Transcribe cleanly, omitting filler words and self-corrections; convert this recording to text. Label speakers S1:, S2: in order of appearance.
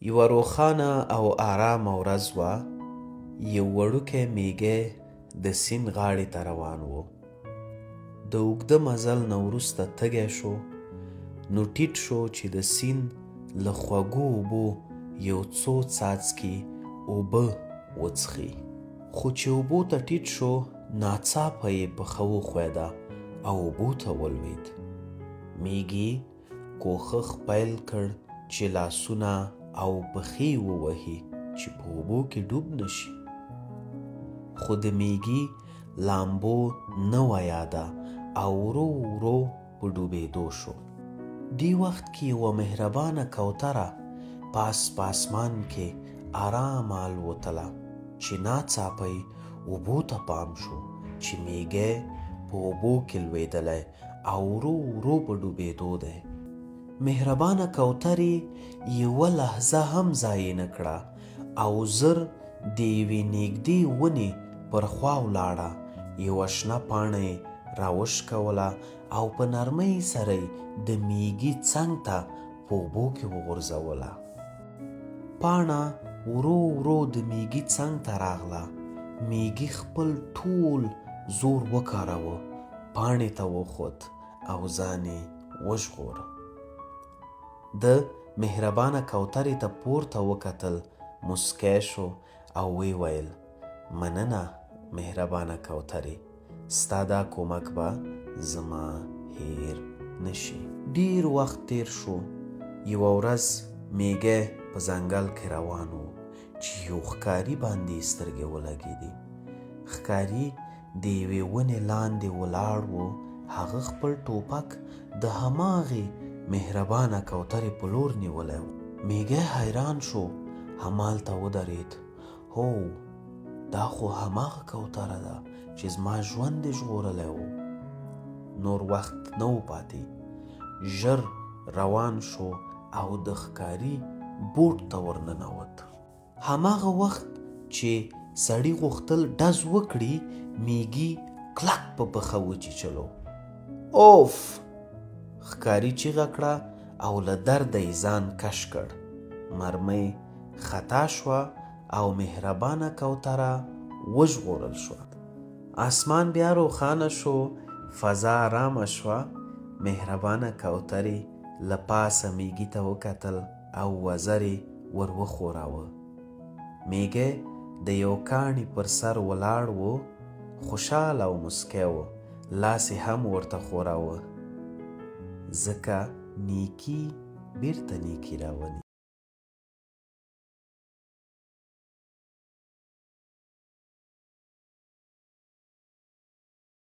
S1: یوه روښانه او آرامه ورځ وه. یو وړوکی میږی د سیند غاړې ته روان و. د اوږده مزل نه وروسته تږی شو، نو ټیټ شو چې د سیند له خوږو اوبو یو څو څاڅکي اوبه وڅښي. خو چې اوبو ته ټیټ شو، ناڅاپه یې پښه وښویده او اوبو ته ولوېد. میږي کوښښ پیل کړ چې لاسونه او پښې ووهي چې په اوبو کې ډوب نشي. خو د میږي لامبو نه وه یاده او ورو ورو په ډوبېدو شو. دې وخت کې یوه مهربانه کوتره په اسمان کې آرامه الوتله چې ناڅاپه یې اوبو ته پام شو چې میږی په اوبو کې لوېدلی او ورو ورو په ډوبېدو دی. مهربانه کوترې یوه لحظه هم ضایع نه کړه او زر د یوې نږدې ونې پر خوا ولاړه. یوه شنه پاڼه یې راوشکوله او په نرمۍ سره یې د میږي څنګ ته په اوبو کې وغورځوله. پاڼه ورو ورو د میږي څنګ ته راغله. میږي خپل ټول زور وکاراوه، پاڼې ته وخوت او ځان یې وژغوره. د مهربانه کوترې ته پورته وکتل، مسکی شو او ویې ویل: مننه مهربانه کوترې، ستا دا کومک به زما هیر نشي. ډیر وخت تیر شو. یوه ورځ میږی په ځنګل کې روان و چې یو ښکاري باندې یې سترګې ولګېدې. ښکاري د یوې ونې لاندې ولاړ و. هغه خپل ټوپک د هماغې مهربانه کوترې په لور نیولی و. میږی حیران شو، همالته ودرېد. هو، دا خو هماغه کوتره ده چې زما ژوند یې ژغورلی و. نور وخت نه و پاتې. ژر روان شو او د ښکاري بوټ ته ورننوت. هماغه وخت چې سړي غوښتل ډز وکړي، میږي کلک په پښه وچیچلو. اوف! ښکاري چیغه کړه او له درده یې ځان کش کړ. مرمۍ خطا شوه او مهربانه کوتره وژغورل شوه. اسمان بیا روښانه شو، فضا آرامه شوه. مهربانه کوترې له پاسه میږي ته وکتل او وزر یې ور وښوراوه. میږی د یو کاڼي پر سر ولاړ و، خوشحاله او مسکی و. لاس یې هم ورته ښوراوه، ځکه نیکي بیرته نیکي راولي.